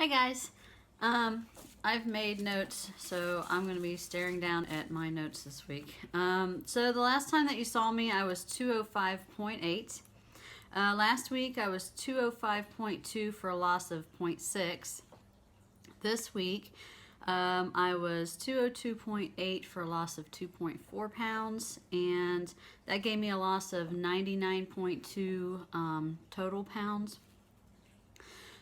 Hi guys. I've made notes, so I'm going to be staring down at my notes this week. So the last time that you saw me, I was 205.8. Last week, I was 205.2 for a loss of 0.6. This week, I was 202.8 for a loss of 2.4 pounds, and that gave me a loss of 99.2 total pounds.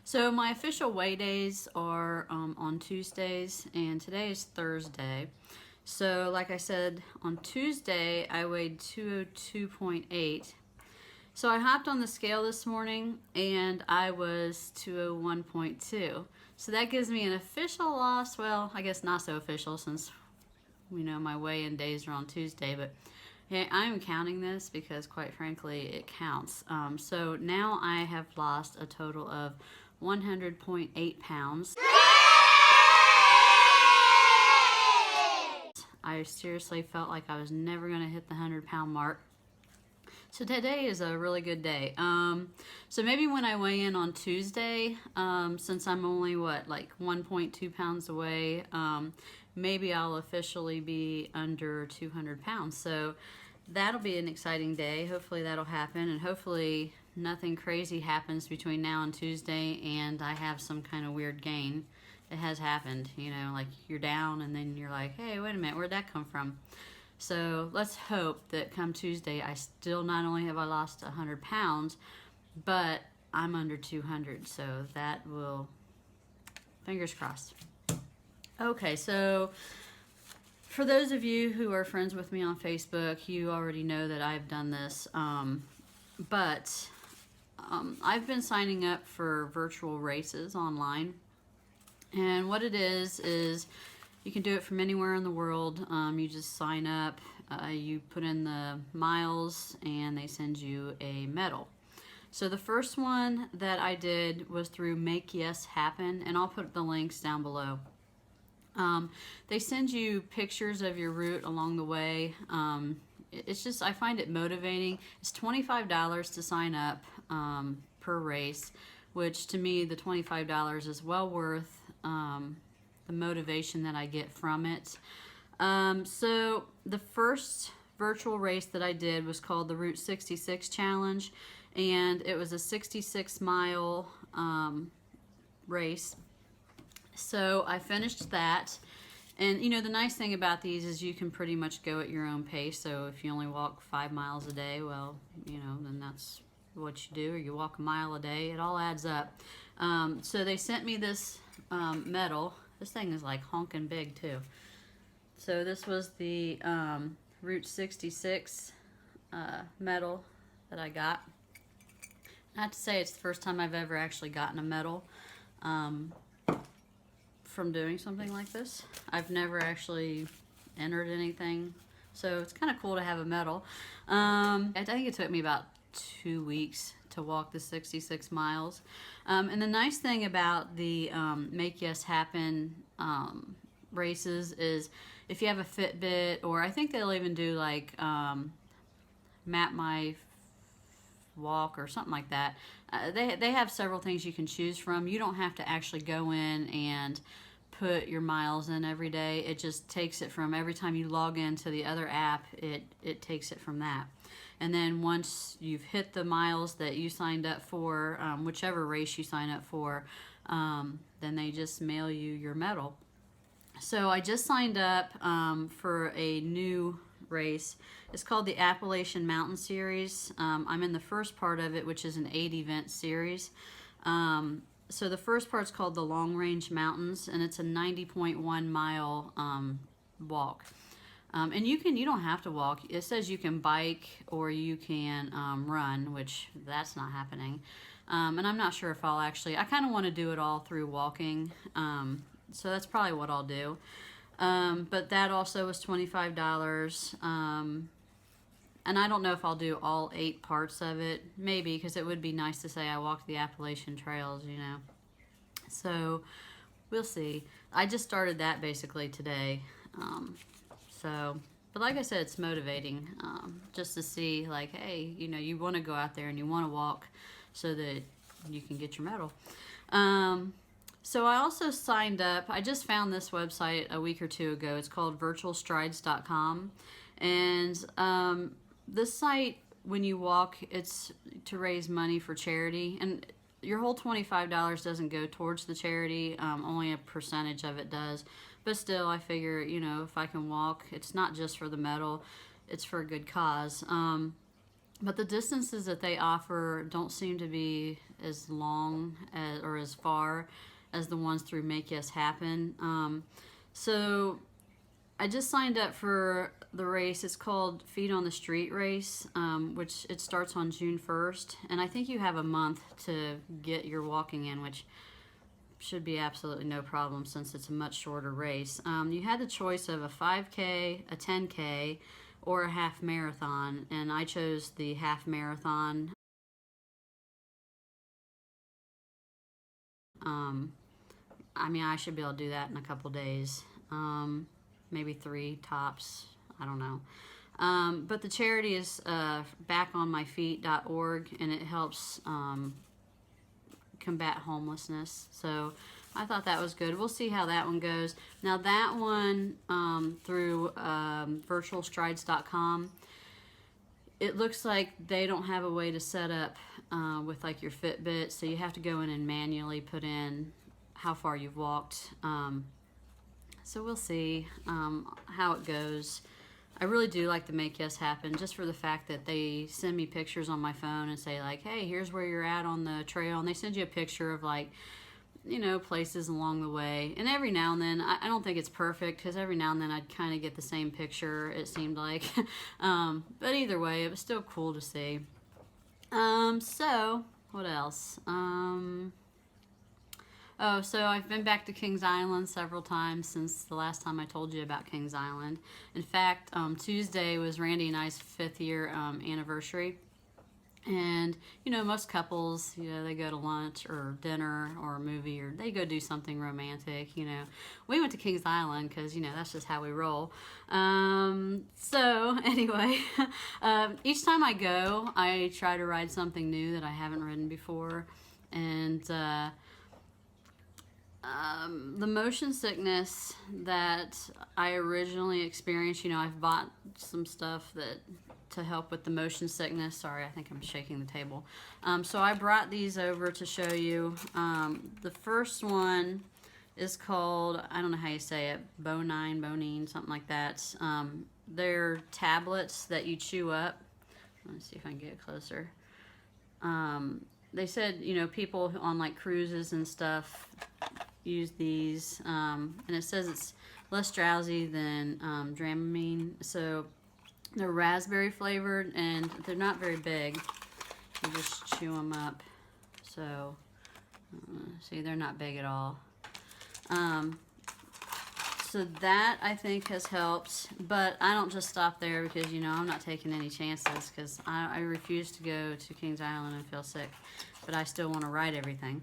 So my official weigh days are on Tuesdays, and today is Thursday. So like I said, on Tuesday I weighed 202.8. So I hopped on the scale this morning and I was 201.2. So that gives me an official loss. Well, I guess not so official since my weigh-in days are on Tuesday, but yeah, I'm counting this because quite frankly it counts. So now I have lost a total of 100.8 pounds. I seriously felt like I was never going to hit the 100-pound mark. So today is a really good day. So maybe when I weigh in on Tuesday, since I'm only, like 1.2 pounds away, maybe I'll officially be under 200 pounds. So that'll be an exciting day. Hopefully that'll happen, and hopefully nothing crazy happens between now and Tuesday and I have some kind of weird gain. It has happened, like you're down and then you're like, hey, wait a minute, where'd that come from? So let's hope that come Tuesday I still not only have I lost 100 pounds, but I'm under 200. So that will, fingers crossed. Okay, so for those of you who are friends with me on Facebook, you already know that I've done this, but I've been signing up for virtual races online, and what it is you can do it from anywhere in the world. You just sign up, you put in the miles, and they send you a medal. So the first one that I did was through Make Yes Happen, and I'll put the links down below. They send you pictures of your route along the way. It's just, I find it motivating. It's $25 to sign up per race, which to me, the $25 is well worth the motivation that I get from it. So the first virtual race that I did was called the Route 66 Challenge, and it was a 66-mile race. So I finished that, and the nice thing about these is you can pretty much go at your own pace. So if you only walk 5 miles a day, well, then that's what you do, or you walk a mile a day. It all adds up. So they sent me this medal. This thing is like honking big too. So this was the Route 66 medal that I got. I have to say it's the first time I've ever actually gotten a medal from doing something like this. I've never actually entered anything, so it's kind of cool to have a medal. I think it took me about 2 weeks to walk the 66 miles. And the nice thing about the Make Yes Happen races is if you have a Fitbit, or I think they'll even do like Map My Walk or something like that. They have several things you can choose from. You don't have to actually go in and put your miles in every day. It just takes it from every time you log into the other app, it takes it from that. And then once you've hit the miles that you signed up for, whichever race you sign up for, then they just mail you your medal. So I just signed up for a new race. It's called the Appalachian Mountain Series. I'm in the first part of it, which is an 8-event series. So the first part's called the Long Range Mountains, and it's a 90.1 mile walk. And you don't have to walk. It says you can bike or you can run, which that's not happening. And I'm not sure if I'll actually, I kind of want to do it all through walking. So that's probably what I'll do. But that also was $25. And I don't know if I'll do all 8 parts of it. Maybe, because it would be nice to say I walked the Appalachian Trails, So we'll see. I just started that basically today. But like I said, it's motivating just to see, like, hey, you want to go out there and you want to walk so that you can get your medal. So I also signed up. I just found this website a week or two ago. It's called virtualstrides.com. And this site, when you walk, it's to raise money for charity. And your whole $25 doesn't go towards the charity. Only a percentage of it does. But still, I figure, you know, if I can walk, it's not just for the medal. It's for a good cause. But the distances that they offer don't seem to be as long as, or as far as the ones through Make Yes Happen. So I just signed up for the race. It's called Feet on the Street race, which it starts on June 1st. And I think you have a month to get your walking in, which should be absolutely no problem since it's a much shorter race. You had the choice of a 5K, a 10K, or a half marathon, and I chose the half marathon. I mean, I should be able to do that in a couple days, maybe 3 tops, I don't know. But the charity is backonmyfeet.org, and it helps combat homelessness. So I thought that was good. We'll see how that one goes. Now that one through virtualstrides.com, it looks like they don't have a way to set up with like your Fitbit, so you have to go in and manually put in how far you've walked. So we'll see how it goes. I really do like the Make Yes Happen, just for the fact that they send me pictures on my phone and say like, hey, here's where you're at on the trail, and they send you a picture of like, you know, places along the way. And every now and then, I don't think it's perfect, because every now and then I'd kind of get the same picture, it seemed like. But either way, it was still cool to see. So what else? Oh, so I've been back to Kings Island several times since the last time I told you about Kings Island. In fact, Tuesday was Randy and I's 5th year anniversary. And, you know, most couples, you know, they go to lunch or dinner or a movie, or they go do something romantic, you know. We went to Kings Island because, you know, that's just how we roll. So, anyway, each time I go, I try to ride something new that I haven't ridden before. And the motion sickness that I originally experienced, you know, I've bought some stuff that to help with the motion sickness. Sorry, I think I'm shaking the table. So I brought these over to show you. The first one is called, I don't know how you say it, Bonine, something like that. They're tablets that you chew up. Let's see if I can get closer. They said, you know, people on like cruises and stuff use these, and it says it's less drowsy than Dramamine. So they're raspberry flavored, and they're not very big. You just chew them up. So see, they're not big at all. So that I think has helped, but I don't just stop there, because, you know, I'm not taking any chances, because I refuse to go to Kings Island and feel sick, but I still want to ride everything.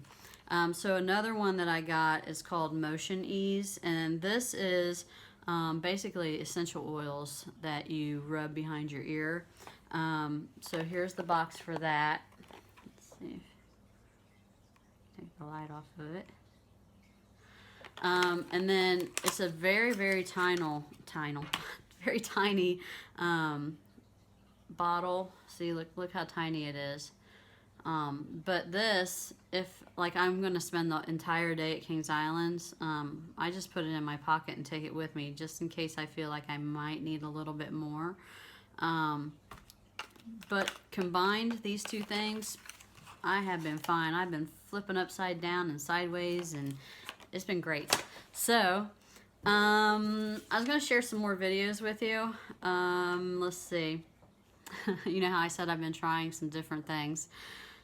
So another one that I got is called Motion Ease, and this is basically essential oils that you rub behind your ear. So here's the box for that. Let's see. Take the light off of it. And then it's a very, very very tiny bottle. See, look how tiny it is. But this, if like I'm going to spend the entire day at Kings Island, I just put it in my pocket and take it with me, just in case I feel like I might need a little bit more. But combined, these two things, I have been fine. I've been flipping upside down and sideways, and it's been great. So, I was going to share some more videos with you. Let's see. You know how I said I've been trying some different things.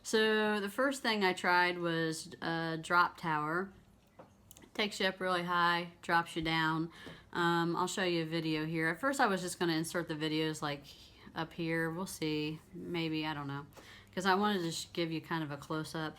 So the first thing I tried was a drop tower. It takes you up really high, drops you down. I'll show you a video here. At first I was just going to insert the videos like up here. We'll see. Maybe, I don't know. Because I wanted to just give you kind of a close-up.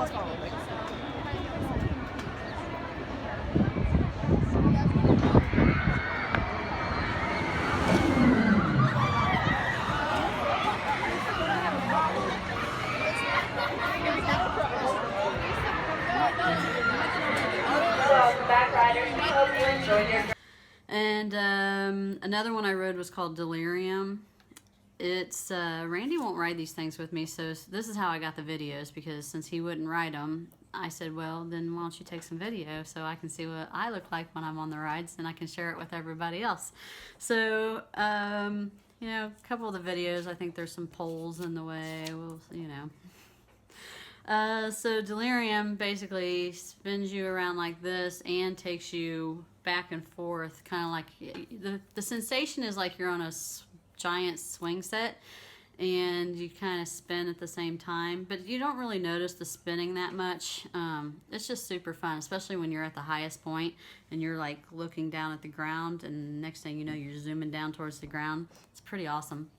most probably. And another one I rode was called Delirium. It's Randy won't ride these things with me, so this is how I got the videos, because since he wouldn't ride them, I said, well, then why don't you take some video so I can see what I look like when I'm on the rides, and I can share it with everybody else. So, you know, a couple of the videos, I think there's some poles in the way, well, you know. So Delirium basically spins you around like this and takes you back and forth, kind of like, the sensation is like you're on a giant swing set and you kind of spin at the same time, but you don't really notice the spinning that much. It's just super fun, especially when you're at the highest point and you're like looking down at the ground, and next thing you know you're zooming down towards the ground. It's pretty awesome.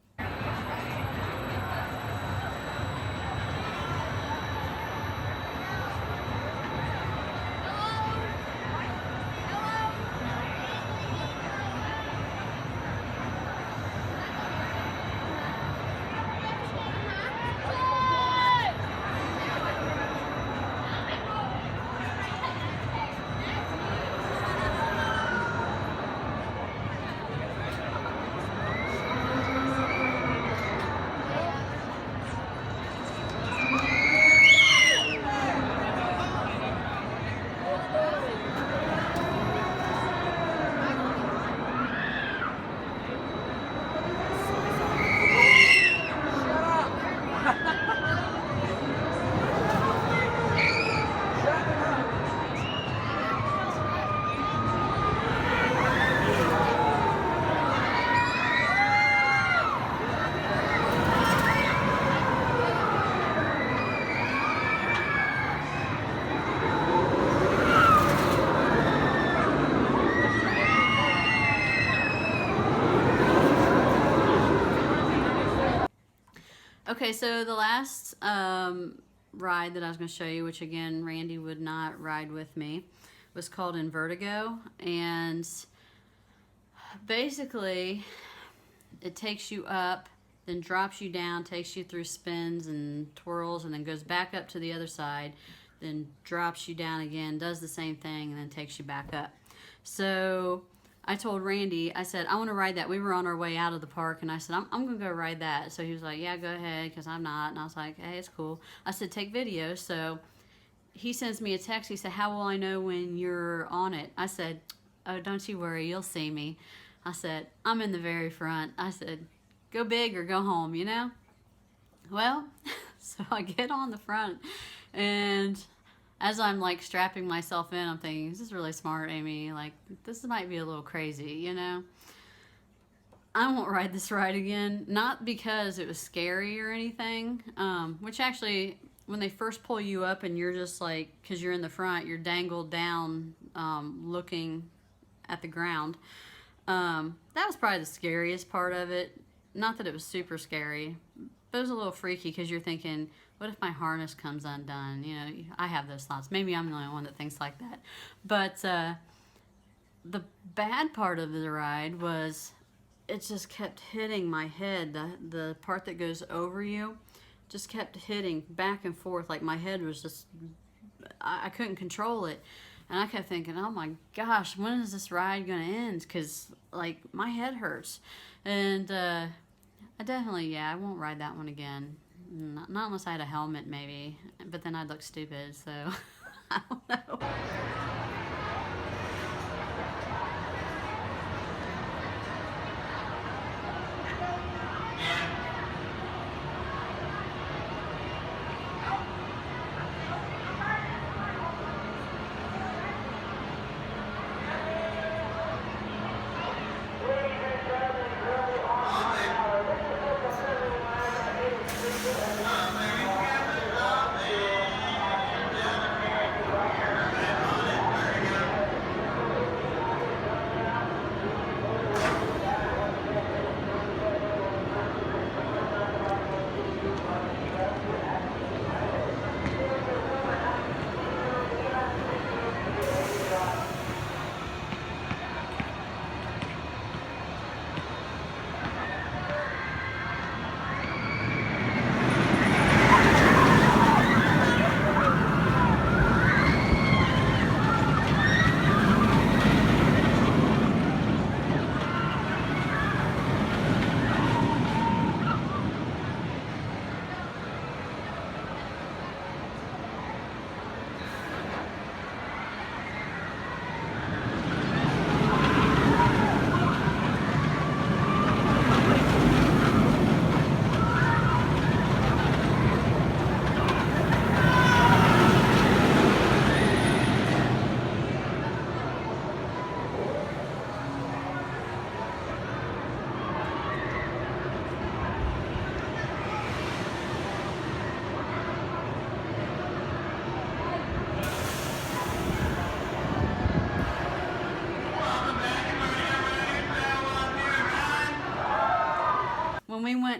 Okay, so the last ride that I was going to show you, which again Randy would not ride with me, was called Invertigo, and basically it takes you up, then drops you down, takes you through spins and twirls, and then goes back up to the other side, then drops you down again, does the same thing, and then takes you back up. So I told Randy, I said, I want to ride that. We were on our way out of the park, and I said, I'm going to go ride that. So he was like, yeah, go ahead, because I'm not. And I was like, hey, it's cool. I said, take video. So he sends me a text. He said, how will I know when you're on it? I said, oh, don't you worry. You'll see me. I said, I'm in the very front. I said, go big or go home, you know? Well, so I get on the front, and as I'm like strapping myself in, I'm thinking, this is really smart, Amy. Like, this might be a little crazy, you know? I won't ride this ride again. Not because it was scary or anything, which actually, when they first pull you up and you're just like, because you're in the front, you're dangled down looking at the ground. That was probably the scariest part of it. Not that it was super scary, but it was a little freaky because you're thinking, what if my harness comes undone? You know, I have those thoughts. Maybe I'm the only one that thinks like that. But the bad part of the ride was it just kept hitting my head. The part that goes over you just kept hitting back and forth. Like my head was just, I couldn't control it. And I kept thinking, oh my gosh, when is this ride going to end? Because, like, my head hurts. And I definitely, yeah, I won't ride that one again. Not unless I had a helmet, maybe. But then I'd look stupid, so I don't know.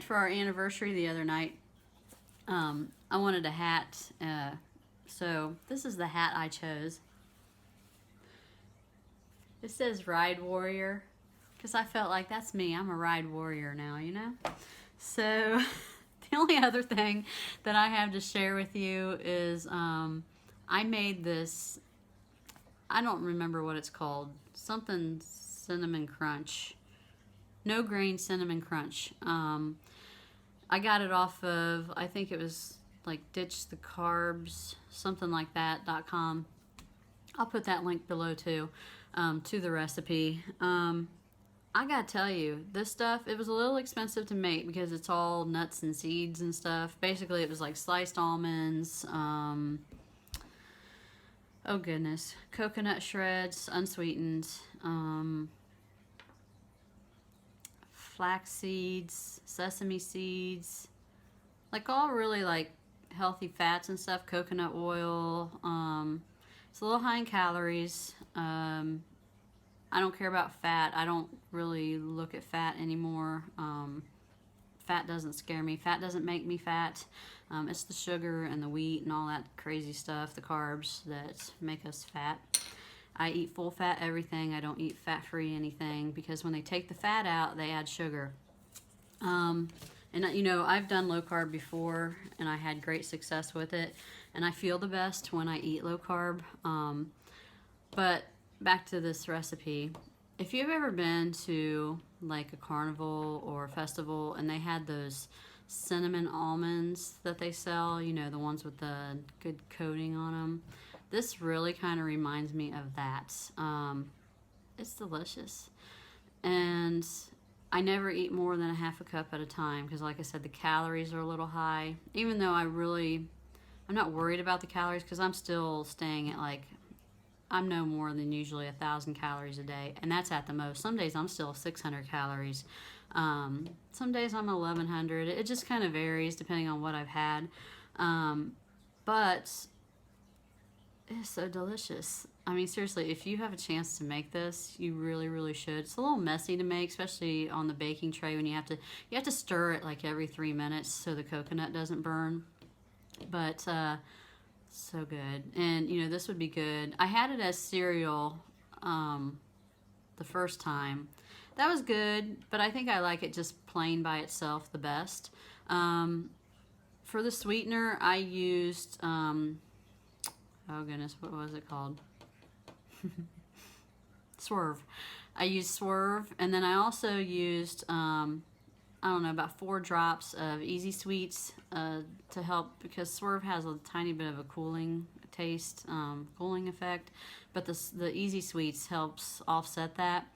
went for our anniversary the other night. I wanted a hat, so this is the hat I chose. It says Ride Warrior, because I felt like that's me. I'm a ride warrior now, you know? So the only other thing that I have to share with you is I made this, I don't remember what it's called, something cinnamon crunch. No grain cinnamon crunch. I got it off of, I think it was like Ditch the Carbs, something like that, .com. I'll put that link below too, to the recipe. I gotta tell you, this stuff, it was a little expensive to make because it's all nuts and seeds and stuff. Basically, it was like sliced almonds, oh goodness, coconut shreds, unsweetened, flax seeds, sesame seeds, like all really like healthy fats and stuff, coconut oil. It's a little high in calories. I don't care about fat. I don't really look at fat anymore. Fat doesn't scare me. Fat doesn't make me fat. It's the sugar and the wheat and all that crazy stuff, the carbs, that make us fat. I eat full fat everything. I don't eat fat-free anything, because when they take the fat out, they add sugar. And you know, I've done low carb before, and I had great success with it, and I feel the best when I eat low carb. But back to this recipe. If you've ever been to like a carnival or a festival and they had those cinnamon almonds that they sell, you know, the ones with the good coating on them, this really kind of reminds me of that. It's delicious. And I never eat more than a half a cup at a time, because like I said, the calories are a little high, even though I'm not worried about the calories, because I'm still staying at like, I'm no more than usually 1,000 calories a day, and that's at the most. Some days I'm still 600 calories. Some days I'm 1,100. It just kind of varies depending on what I've had. But it's so delicious. I mean, seriously, if you have a chance to make this, you really, really should. It's a little messy to make, especially on the baking tray, when you have to stir it like every 3 minutes so the coconut doesn't burn. But so good. And you know, this would be good. I had it as cereal the first time. That was good, but I think I like it just plain by itself the best. For the sweetener, I used oh goodness, what was it called? Swerve. I used Swerve, and then I also used I don't know, about 4 drops of Easy Sweets to help, because Swerve has a tiny bit of a cooling taste, cooling effect, but the Easy Sweets helps offset that.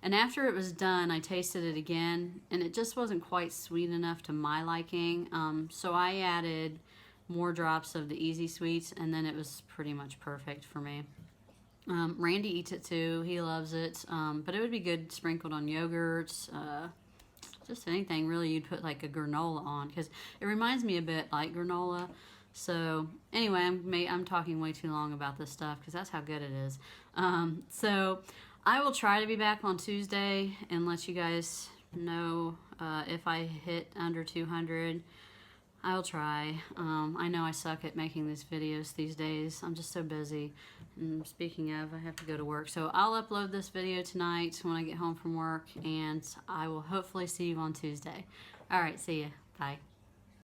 And after it was done, I tasted it again, and it just wasn't quite sweet enough to my liking, so I added more drops of the Easy Sweets, and then it was pretty much perfect for me. Randy eats it too. He loves it, but it would be good sprinkled on yogurts, just anything really you'd put like a granola on, because it reminds me a bit like granola. So anyway, I'm talking way too long about this stuff, because that's how good it is. So I will try to be back on Tuesday and let you guys know if I hit under 200. I'll try. I know I suck at making these videos these days. I'm just so busy. And speaking of, I have to go to work. So I'll upload this video tonight when I get home from work, and I will hopefully see you on Tuesday. All right, see ya. Bye.